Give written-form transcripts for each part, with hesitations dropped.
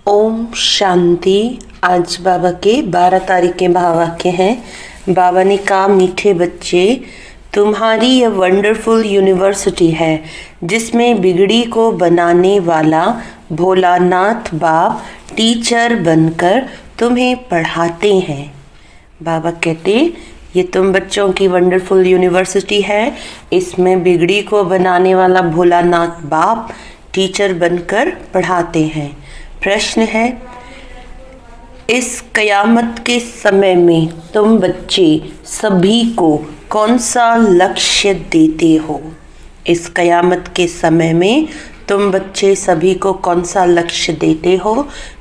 ओम शांति। आज बाबा के 12 तारीख के महावाक्य हैं। बाबा ने कहा, मीठे बच्चे, तुम्हारी यह वंडरफुल यूनिवर्सिटी है जिसमें बिगड़ी को बनाने वाला भोलानाथ बाप टीचर बनकर तुम्हें पढ़ाते हैं। बाबा कहते, ये तुम बच्चों की वंडरफुल यूनिवर्सिटी है, इसमें बिगड़ी को बनाने वाला भोलानाथ बाप टीचर बनकर पढ़ाते हैं। प्रश्न है, इस कयामत के समय में तुम बच्चे सभी को कौन सा लक्ष्य देते हो? इस कयामत के समय में तुम बच्चे सभी को कौन सा लक्ष्य देते हो?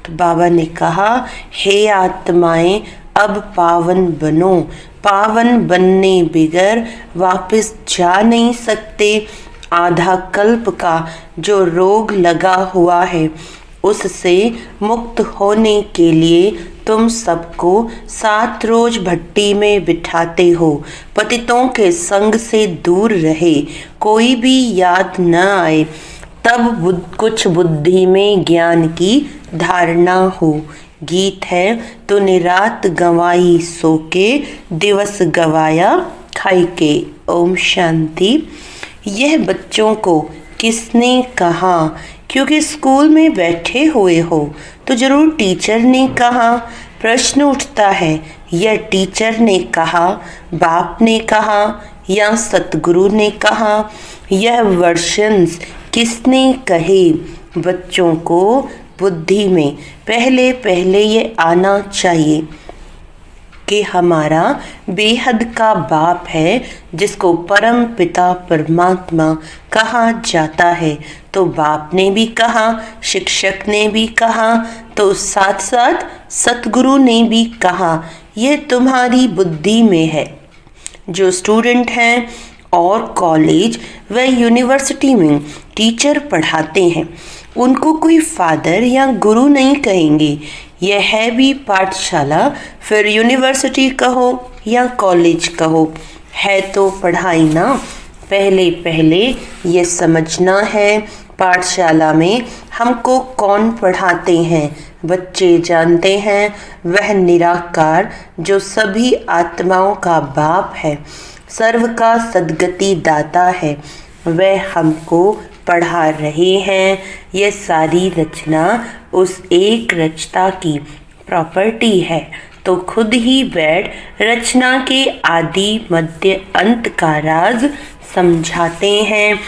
तो बाबा ने कहा, हे आत्माएं, अब पावन बनो। पावन बनने बिगर वापस जा नहीं सकते। आधा कल्प का जो रोग लगा हुआ है उससे मुक्त होने के लिए तुम सबको 7 रोज भट्टी में बिठाते हो। पतितों के संग से दूर रहे, कोई भी याद न आए, तब कुछ बुद्धि में ज्ञान की धारणा हो। गीत है, तूने रात गंवाई सो के, दिवस गवाया खाई के। ओम शांति। यह बच्चों को किसने कहा? क्योंकि स्कूल में बैठे हुए हो तो जरूर टीचर ने कहा। प्रश्न उठता है, यह टीचर ने कहा, बाप ने कहा या सतगुरु ने कहा? यह वर्शंस किसने कहे? बच्चों को बुद्धि में पहले पहले ये आना चाहिए कि हमारा बेहद का बाप है जिसको परम पिता परमात्मा कहा जाता है। तो बाप ने भी कहा, शिक्षक ने भी कहा, तो साथ साथ सतगुरु ने भी कहा। यह तुम्हारी बुद्धि में है। जो स्टूडेंट हैं और कॉलेज व यूनिवर्सिटी में टीचर पढ़ाते हैं उनको कोई फादर या गुरु नहीं कहेंगे। यह है भी पाठशाला, फिर यूनिवर्सिटी कहो या कॉलेज कहो, है तो पढ़ाई ना। पहले पहले ये समझना है, पाठशाला में हमको कौन पढ़ाते हैं? बच्चे जानते हैं वह निराकार जो सभी आत्माओं का बाप है, सर्व का सद्गति दाता है, वह हमको पढ़ा रहे हैं। यह सारी रचना उस एक रचता की प्रॉपर्टी है। तो खुद ही बैठ रचना के आदि मध्य अंत का राज समझाते हैं।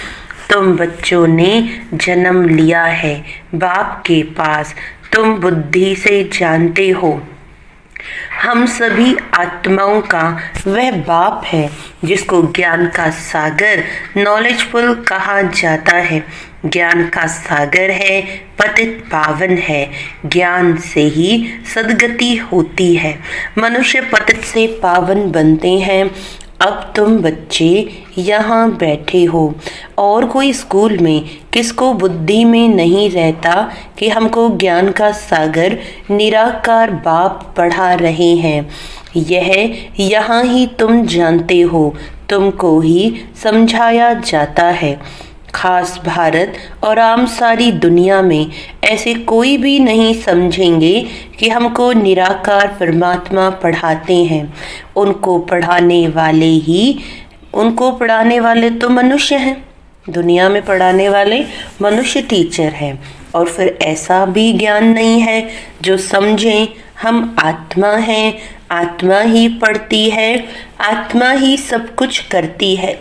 तुम बच्चों ने जन्म लिया है बाप के पास, तुम बुद्धि से जानते हो हम सभी आत्माओं का वह बाप है जिसको ज्ञान का सागर नॉलेजफुल कहा जाता है। ज्ञान का सागर है, पतित पावन है। ज्ञान से ही सद्गति होती है। मनुष्य पतित से पावन बनते हैं। अब तुम बच्चे यहाँ बैठे हो और कोई स्कूल में किसको बुद्धि में नहीं रहता कि हमको ज्ञान का सागर निराकार बाप पढ़ा रहे हैं। यह यहाँ ही तुम जानते हो, तुमको ही समझाया जाता है। खास भारत और आम सारी दुनिया में ऐसे कोई भी नहीं समझेंगे कि हमको निराकार परमात्मा पढ़ाते हैं। उनको पढ़ाने वाले तो मनुष्य हैं। दुनिया में पढ़ाने वाले मनुष्य टीचर हैं। और फिर ऐसा भी ज्ञान नहीं है जो समझें हम आत्मा हैं, आत्मा ही पढ़ती है, आत्मा ही सब कुछ करती है।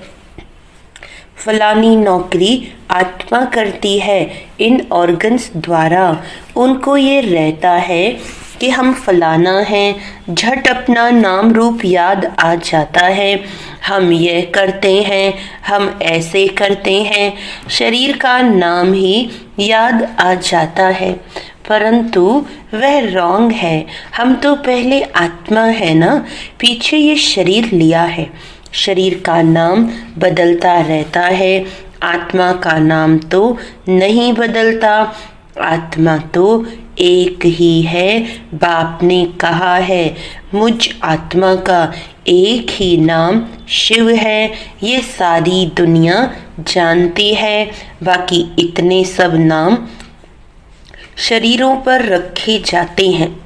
फलानी नौकरी आत्मा करती है। इन ऑर्गन्स द्वारा उनको ये रहता है कि हम फलाना हैं, झट अपना नाम रूप याद आ जाता है। हम ये करते हैं, हम ऐसे करते हैं, शरीर का नाम ही याद आ जाता है। परंतु वह रॉन्ग है। हम तो पहले आत्मा है ना, पीछे ये शरीर लिया है। शरीर का नाम बदलता रहता है, आत्मा का नाम तो नहीं बदलता। आत्मा तो एक ही है। बाप ने कहा है, मुझ आत्मा का एक ही नाम शिव है, ये सारी दुनिया जानती है। बाकी इतने सब नाम शरीरों पर रखे जाते हैं।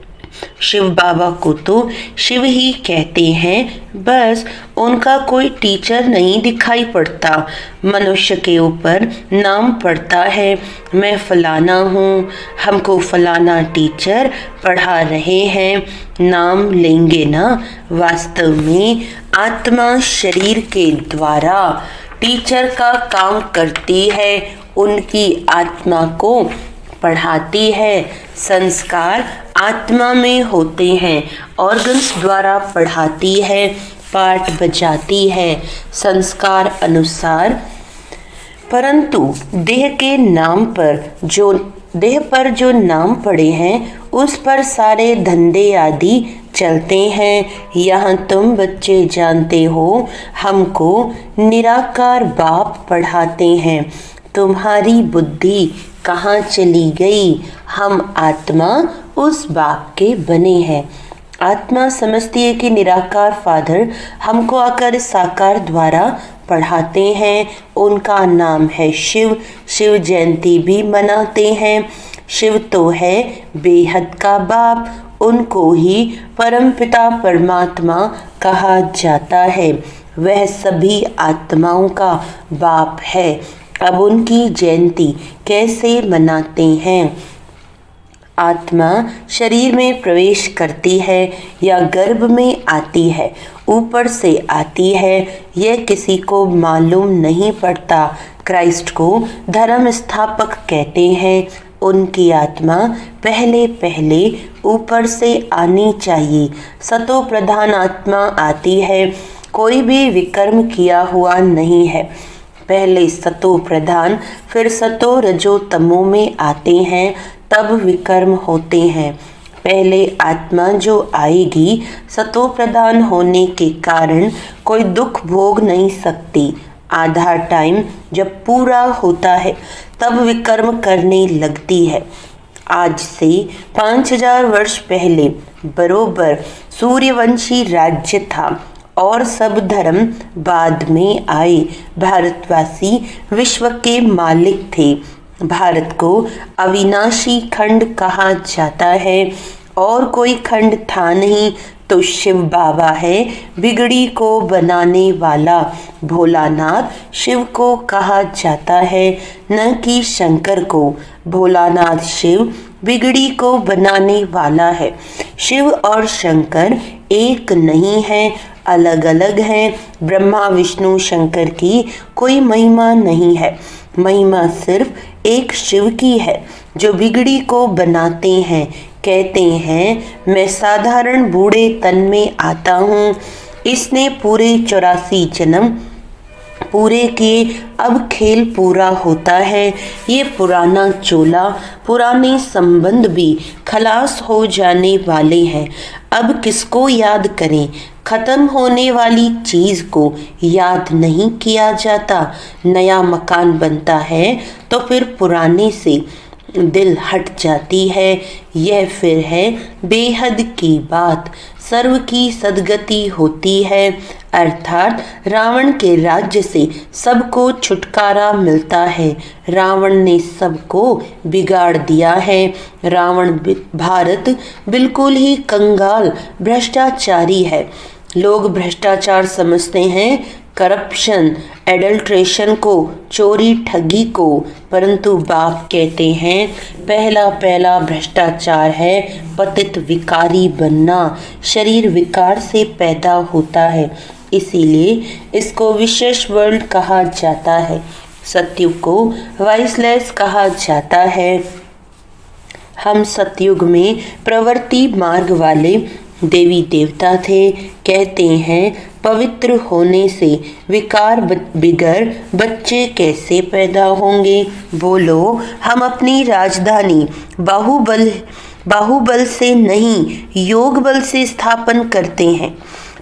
शिव बाबा को तो शिव ही कहते हैं, बस उनका कोई टीचर नहीं दिखाई पड़ता। मनुष्य के ऊपर नाम पड़ता है, मैं फलाना हूँ, हमको फलाना टीचर पढ़ा रहे हैं। नाम लेंगे ना, वास्तव में आत्मा शरीर के द्वारा टीचर का काम करती है, उनकी आत्मा को पढ़ाती है। संस्कार आत्मा में होते हैं, ऑर्गन्स द्वारा पढ़ाती है, पाठ बजाती है संस्कार अनुसार। परंतु देह पर जो नाम पड़े हैं, उस पर सारे धंधे आदि चलते हैं। यहाँ तुम बच्चे जानते हो, हमको निराकार बाप पढ़ाते हैं। तुम्हारी बुद्धि कहाँ चली गई? हम आत्मा उस बाप के बने हैं। आत्मा समझती है कि निराकार फादर हमको आकर साकार द्वारा पढ़ाते हैं। उनका नाम है शिव। शिव जयंती भी मनाते हैं। शिव तो है बेहद का बाप, उनको ही परमपिता परमात्मा कहा जाता है। वह सभी आत्माओं का बाप है। अब उनकी जयंती कैसे मनाते हैं? आत्मा शरीर में प्रवेश करती है या गर्भ में आती है, ऊपर से आती है, यह किसी को मालूम नहीं पड़ता। क्राइस्ट को धर्म स्थापक कहते हैं। उनकी आत्मा पहले ऊपर से आनी चाहिए। सतो प्रधान आत्मा आती है, कोई भी विकर्म किया हुआ नहीं है। पहले सतो प्रधान, फिर सतो रजो तमो में आते हैं, तब विकर्म होते हैं। पहले आत्मा जो आएगी, सतो प्रधान होने के कारण कोई दुख भोग नहीं सकती। आधा टाइम जब पूरा होता है, तब विकर्म करने लगती है। आज से 5000 वर्ष पहले बरोबर सूर्यवंशी राज्य था और सब धर्म बाद में आए। भारतवासी विश्व के मालिक थे। भारत को अविनाशी खंड कहा जाता है और कोई खंड था नहीं, तो शिव बाबा है बिगड़ी को बनाने वाला। भोलानाथ शिव को कहा जाता है, न कि शंकर को। भोलानाथ शिव बिगड़ी को बनाने वाला है। शिव और शंकर एक नहीं है, अलग अलग हैं। ब्रह्मा विष्णु शंकर की कोई महिमा नहीं है। महिमा सिर्फ एक शिव की है, जो बिगड़ी को बनाते हैं। कहते हैं, मैं साधारण बूढ़े तन में आता हूँ। इसने पूरे 84 जन्म पूरे किए, अब खेल पूरा होता है। ये पुराना चोला, पुराने संबंध भी खलास हो जाने वाले हैं। अब किसको याद करें? खत्म होने वाली चीज को याद नहीं किया जाता। नया मकान बनता है तो फिर पुराने से दिल हट जाती है। यह फिर है बेहद की बात। सर्व की सदगति होती है, अर्थात रावण के राज्य से सबको छुटकारा मिलता है। रावण ने सबको बिगाड़ दिया है। रावण भारत बिल्कुल ही कंगाल भ्रष्टाचारी है। लोग भ्रष्टाचार समझते हैं करप्शन, एडल्ट्रेशन को, चोरी ठगी को, परंतु बाप कहते हैं पहला भ्रष्टाचार है पतित विकारी बनना। शरीर विकार से पैदा होता है, इसीलिए इसको विशेष वर्ल्ड कहा जाता है। सतयुग को वाइसलेस कहा जाता है। हम सतयुग में प्रवृत्ति मार्ग वाले देवी देवता थे। कहते हैं पवित्र होने से विकार बिगर बच्चे कैसे पैदा होंगे? बोलो, हम अपनी राजधानी बाहुबल से नहीं, योग बल से स्थापन करते हैं।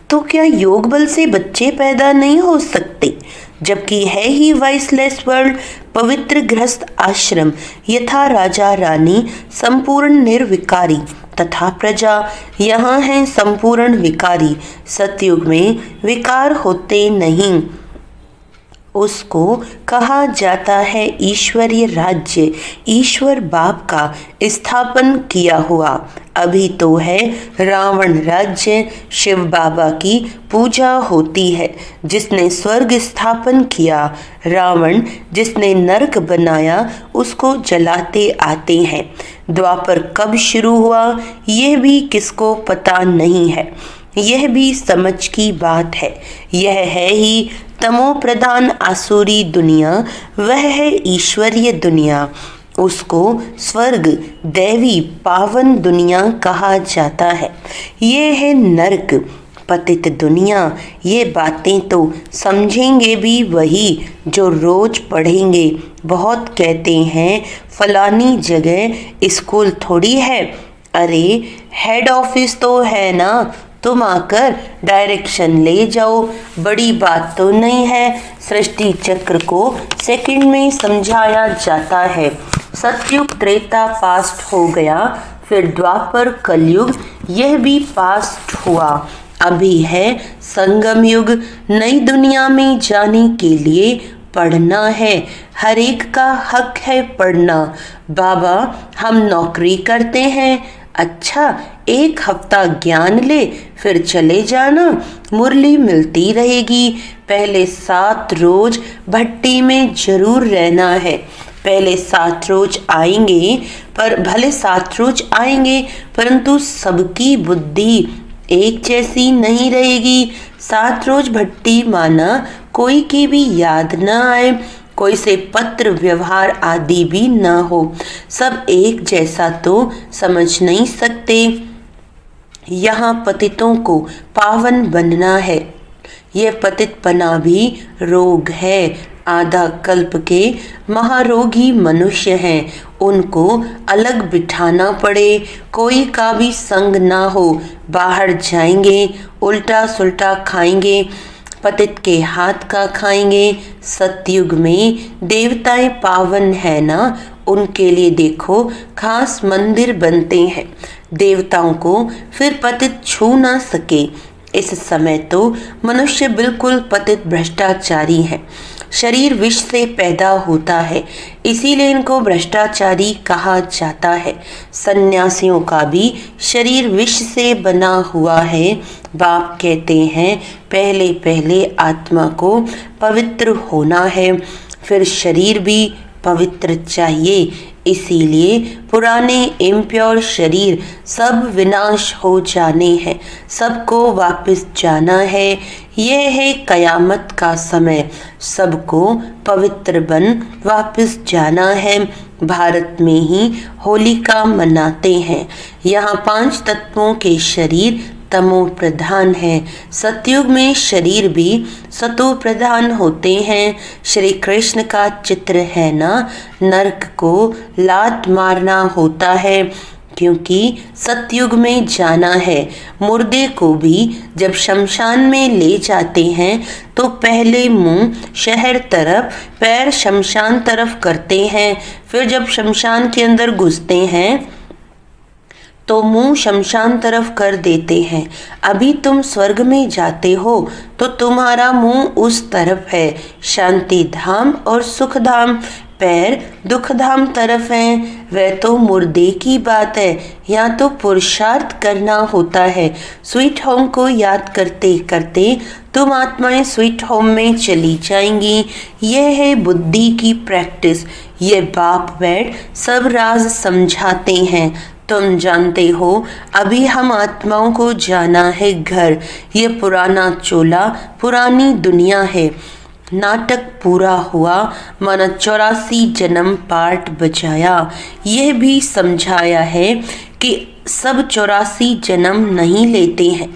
तो क्या योग बल से बच्चे पैदा नहीं हो सकते? जबकि है ही वाइसलेस वर्ल्ड पवित्र गृहस्थ आश्रम, यथा राजा रानी संपूर्ण निर्विकारी तथा प्रजा यहाँ है संपूर्ण विकारी। सतयुग में विकार होते नहीं, उसको कहा जाता है ईश्वरीय राज्य, ईश्वर बाप का स्थापन किया हुआ। अभी तो है रावण राज्य, शिव बाबा की पूजा होती है जिसने स्वर्ग स्थापन किया। रावण जिसने नरक बनाया उसको जलाते आते हैं। द्वापर कब शुरू हुआ यह भी किसको पता नहीं है, यह भी समझ की बात है। यह है ही तमो प्रधान आसुरी दुनिया, वह है ईश्वरीय दुनिया। उसको स्वर्ग दैवी पावन दुनिया कहा जाता है। ये है नरक पतित दुनिया। ये बातें तो समझेंगे भी वही जो रोज पढ़ेंगे। बहुत कहते हैं फलानी जगह स्कूल थोड़ी है, अरे हेड ऑफिस तो है ना, तुम आकर डायरेक्शन ले जाओ, बड़ी बात तो नहीं है। सृष्टि चक्र को सेकंड में समझाया जाता है। सतयुग त्रेता पास्ट हो गया, फिर द्वापर कलयुग, यह भी पास्ट हुआ। अभी है संगम युग। नई दुनिया में जाने के लिए पढ़ना है, हर एक का हक है पढ़ना। बाबा हम नौकरी करते हैं, अच्छा एक हफ्ता ज्ञान ले फिर चले जाना, मुरली मिलती रहेगी। पहले 7 रोज भट्टी में जरूर रहना है। पहले 7 रोज आएंगे, पर भले 7 रोज आएंगे परंतु सबकी बुद्धि एक जैसी नहीं रहेगी। 7 रोज भट्टी माना कोई की भी याद न आए, कोई से पत्र व्यवहार आदि भी न हो, सब एक जैसा तो समझ नहीं सकते। यहाँ पतितों को पावन बनना है। यह पतितपना भी रोग है। आधा कल्प के महारोगी मनुष्य हैं, उनको अलग बिठाना पड़े, कोई का भी संग ना हो। बाहर जाएंगे उल्टा सुल्टा खाएंगे, पतित के हाथ का खाएंगे। सतयुग में देवताएं पावन है ना, उनके लिए देखो खास मंदिर बनते हैं, देवताओं को फिर पतित छू ना सके। इस समय तो मनुष्य बिल्कुल पतित भ्रष्टाचारी है। शरीर विष से पैदा होता है, इसीलिए इनको भ्रष्टाचारी कहा जाता है। सन्यासियों का भी शरीर विष से बना हुआ है। बाप कहते हैं पहले पहले आत्मा को पवित्र होना है, फिर शरीर भी पवित्र चाहिए। इसीलिए पुराने इम्प्योर शरीर सब विनाश हो जाने हैं, सबको वापस जाना है। यह है कयामत का समय, सबको पवित्र बन वापस जाना है। भारत में ही होलिका मनाते हैं। यहाँ 5 तत्वों के शरीर तमो प्रधान है। सतयुग में शरीर भी सतो प्रधान होते हैं। श्री कृष्ण का चित्र है ना, नरक को लात मारना होता है, क्योंकि सतयुग में जाना है। मुर्दे को भी जब शमशान में ले जाते हैं तो पहले मुंह शहर तरफ, पैर शमशान तरफ करते हैं, फिर जब शमशान के अंदर घुसते हैं तो मुंह शमशान तरफ कर देते हैं। अभी तुम स्वर्ग में जाते हो तो तुम्हारा मुंह उस तरफ है, शांति धाम और सुख धाम। पैर दुख धाम तरफ हैं, वह तो मुर्दे की बात है। यहाँ तो पुरुषार्थ करना होता है। स्वीट होम को याद करते करते तुम आत्माएं स्वीट होम में चली जाएंगी। यह है बुद्धि की प्रैक्टिस। ये बाप बैठ सब राज समझाते हैं। तुम जानते हो अभी हम आत्माओं को जाना है घर। ये पुराना चोला पुरानी दुनिया है। नाटक पूरा हुआ, माना 84 जन्म पार्ट बजाया। यह भी समझाया है कि सब 84 जन्म नहीं लेते हैं,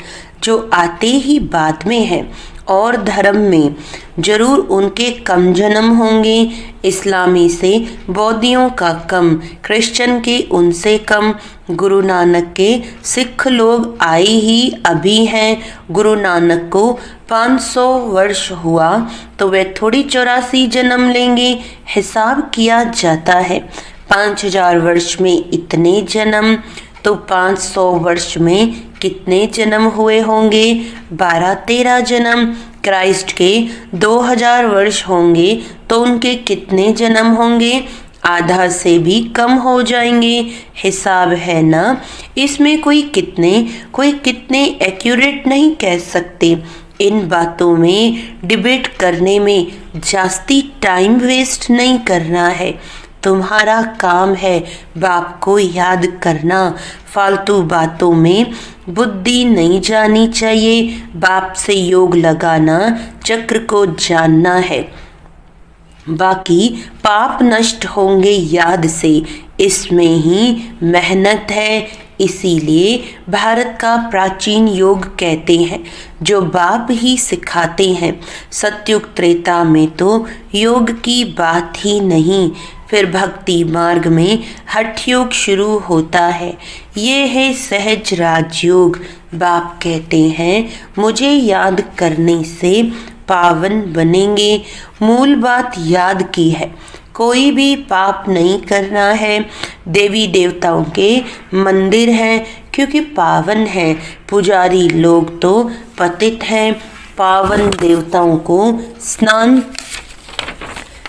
जो आते ही बाद में है और धर्म में जरूर उनके कम जन्म होंगे। इस्लामी से बौद्धियों का कम, क्रिश्चियन के उनसे कम। गुरु नानक के सिख लोग आए ही अभी हैं। गुरु नानक को 500 वर्ष हुआ तो वे थोड़ी 84 जन्म लेंगे। हिसाब किया जाता है 5000 वर्ष में इतने जन्म, तो 500 वर्ष में कितने जन्म हुए होंगे? 12-13 जन्म। क्राइस्ट के 2000 वर्ष होंगे तो उनके कितने जन्म होंगे? आधा से भी कम हो जाएंगे। हिसाब है ना, इसमें कोई कितने एक्यूरेट नहीं कह सकते। इन बातों में डिबेट करने में जास्ती टाइम वेस्ट नहीं करना है। तुम्हारा काम है बाप को याद करना। फालतू बातों में बुद्धि नहीं जानी चाहिए। बाप से योग लगाना, चक्र को जानना है। बाकी पाप नष्ट होंगे याद से, इसमें ही मेहनत है। इसीलिए भारत का प्राचीन योग कहते हैं, जो बाप ही सिखाते हैं। सतयुग त्रेता में तो योग की बात ही नहीं। फिर भक्ति मार्ग में हठ योग शुरू होता है। ये है सहज राजयोग। बाप कहते हैं मुझे याद करने से पावन बनेंगे। मूल बात याद की है, कोई भी पाप नहीं करना है। देवी देवताओं के मंदिर हैं क्योंकि पावन है। पुजारी लोग तो पतित हैं। पावन देवताओं को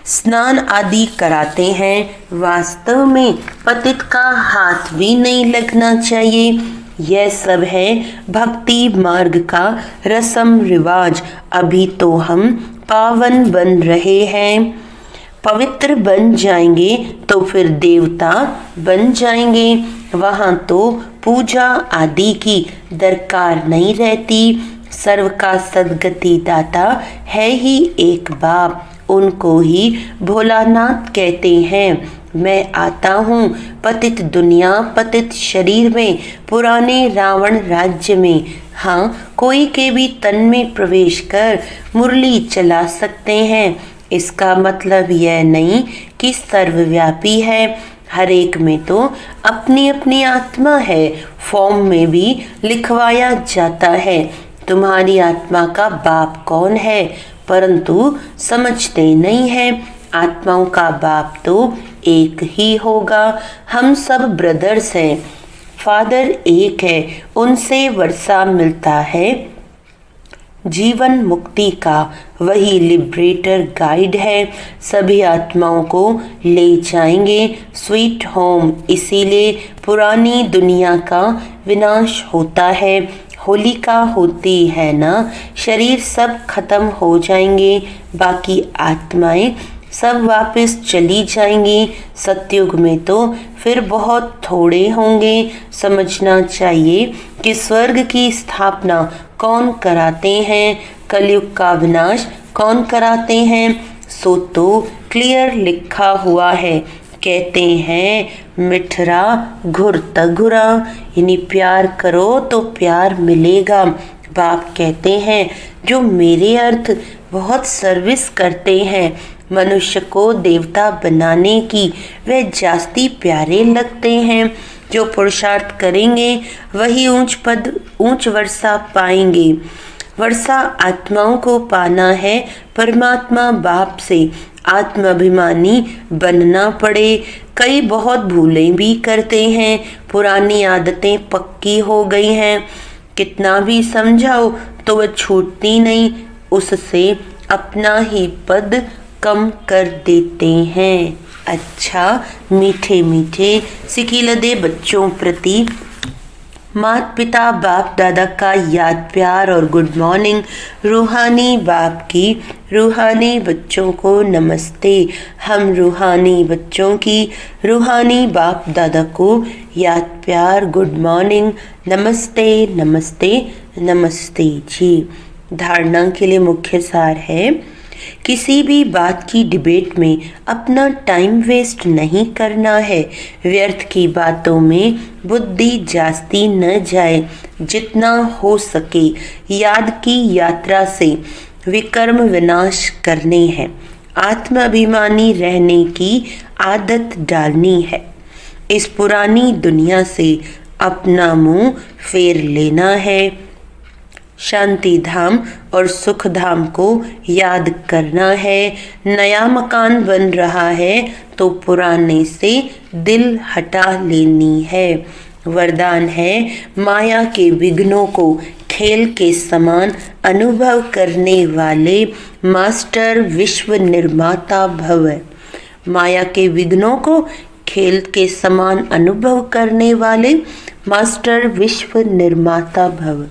स्नान आदि कराते हैं। वास्तव में पतित का हाथ भी नहीं लगना चाहिए। यह सब है भक्ति मार्ग का रस्म रिवाज। अभी तो हम पावन बन रहे हैं। पवित्र बन जाएंगे तो फिर देवता बन जाएंगे। वहाँ तो पूजा आदि की दरकार नहीं रहती। सर्व का सद्गति दाता है ही एक बाप, उनको ही भोलानाथ कहते हैं। मैं आता हूँ पतित दुनिया पतित शरीर में, पुराने रावण राज्य में। हाँ, कोई के भी तन में प्रवेश कर मुरली चला सकते हैं। इसका मतलब यह नहीं कि सर्वव्यापी है। हर एक में तो अपनी अपनी आत्मा है। फॉर्म में भी लिखवाया जाता है तुम्हारी आत्मा का बाप कौन है, परंतु समझते नहीं है। आत्माओं का बाप तो एक ही होगा। हम सब ब्रदर्स हैं। फादर एक है, उनसे वर्षा मिलता है जीवन मुक्ति का। वही लिबरेटर गाइड है, सभी आत्माओं को ले जाएंगे स्वीट होम। इसीलिए पुरानी दुनिया का विनाश होता है। होलिका होती है ना, शरीर सब खत्म हो जाएंगे, बाकी आत्माएं सब वापस चली जाएंगी। सतयुग में तो फिर बहुत थोड़े होंगे। समझना चाहिए कि स्वर्ग की स्थापना कौन कराते हैं, कलयुग का विनाश कौन कराते हैं। सो तो क्लियर लिखा हुआ है। कहते हैं मिठरा घुर तघुरा, यानी प्यार करो तो प्यार मिलेगा। बाप कहते हैं जो मेरे अर्थ बहुत सर्विस करते हैं मनुष्य को देवता बनाने की, वे जास्ती प्यारे लगते हैं। जो पुरुषार्थ करेंगे वही ऊंच वर्षा पाएंगे। वर्षा आत्माओं को पाना है परमात्मा बाप से। आत्माभिमानी बनना पड़े। कई बहुत भूलें भी करते हैं, पुरानी आदतें पक्की हो गई हैं। कितना भी समझाओ तो वह छूटती नहीं, उससे अपना ही पद कम कर देते हैं। अच्छा, मीठे मीठे सिकिलदे बच्चों प्रति माता पिता बाप दादा का याद प्यार और गुड मॉर्निंग। रूहानी बाप की रूहानी बच्चों को नमस्ते। हम रूहानी बच्चों की रूहानी बाप दादा को याद प्यार गुड मॉर्निंग, नमस्ते नमस्ते नमस्ते जी। धारणा के लिए मुख्य सार है, किसी भी बात की डिबेट में अपना टाइम वेस्ट नहीं करना है। व्यर्थ की बातों में बुद्धि जास्ती न जाए। जितना हो सके याद की यात्रा से विकर्म विनाश करने हैं। आत्माभिमानी रहने की आदत डालनी है। इस पुरानी दुनिया से अपना मुंह फेर लेना है। शांति धाम और सुख धाम को याद करना है। नया मकान बन रहा है तो पुराने से दिल हटा लेनी है। वरदान है, माया के विघ्नों को खेल के समान अनुभव करने वाले मास्टर विश्व निर्माता भव। माया के विघ्नों को खेल के समान अनुभव करने वाले मास्टर विश्व निर्माता भव।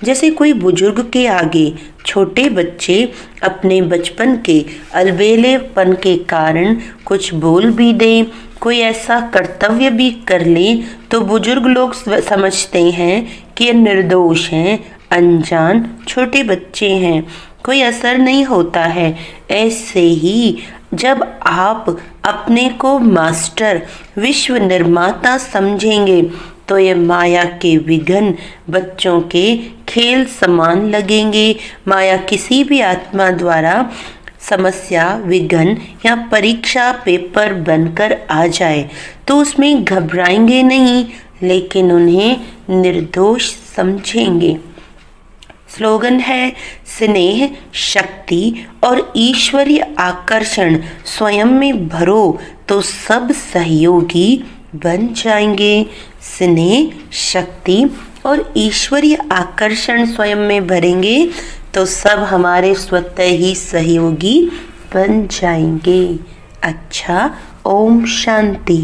जैसे कोई बुजुर्ग के आगे छोटे बच्चे अपने बचपन के अलबेलेपन के कारण कुछ बोल भी दें, कोई ऐसा कर्तव्य भी कर ले तो बुजुर्ग लोग समझते हैं कि ये निर्दोष हैं, अनजान छोटे बच्चे हैं, कोई असर नहीं होता है। ऐसे ही जब आप अपने को मास्टर विश्व निर्माता समझेंगे तो ये माया के विघ्न बच्चों के खेल समान लगेंगे। माया किसी भी आत्मा द्वारा समस्या, विघ्न या परीक्षा पेपर बनकर आ जाए तो उसमें घबराएंगे नहीं, लेकिन उन्हें निर्दोष समझेंगे। स्लोगन है, स्नेह, शक्ति और ईश्वरीय आकर्षण स्वयं में भरो तो सब सहयोगी बन जाएंगे। स्नेह, शक्ति और ईश्वरीय आकर्षण स्वयं में भरेंगे तो सब हमारे स्वतः ही सहयोगी बन जाएंगे। अच्छा, ओम शांति।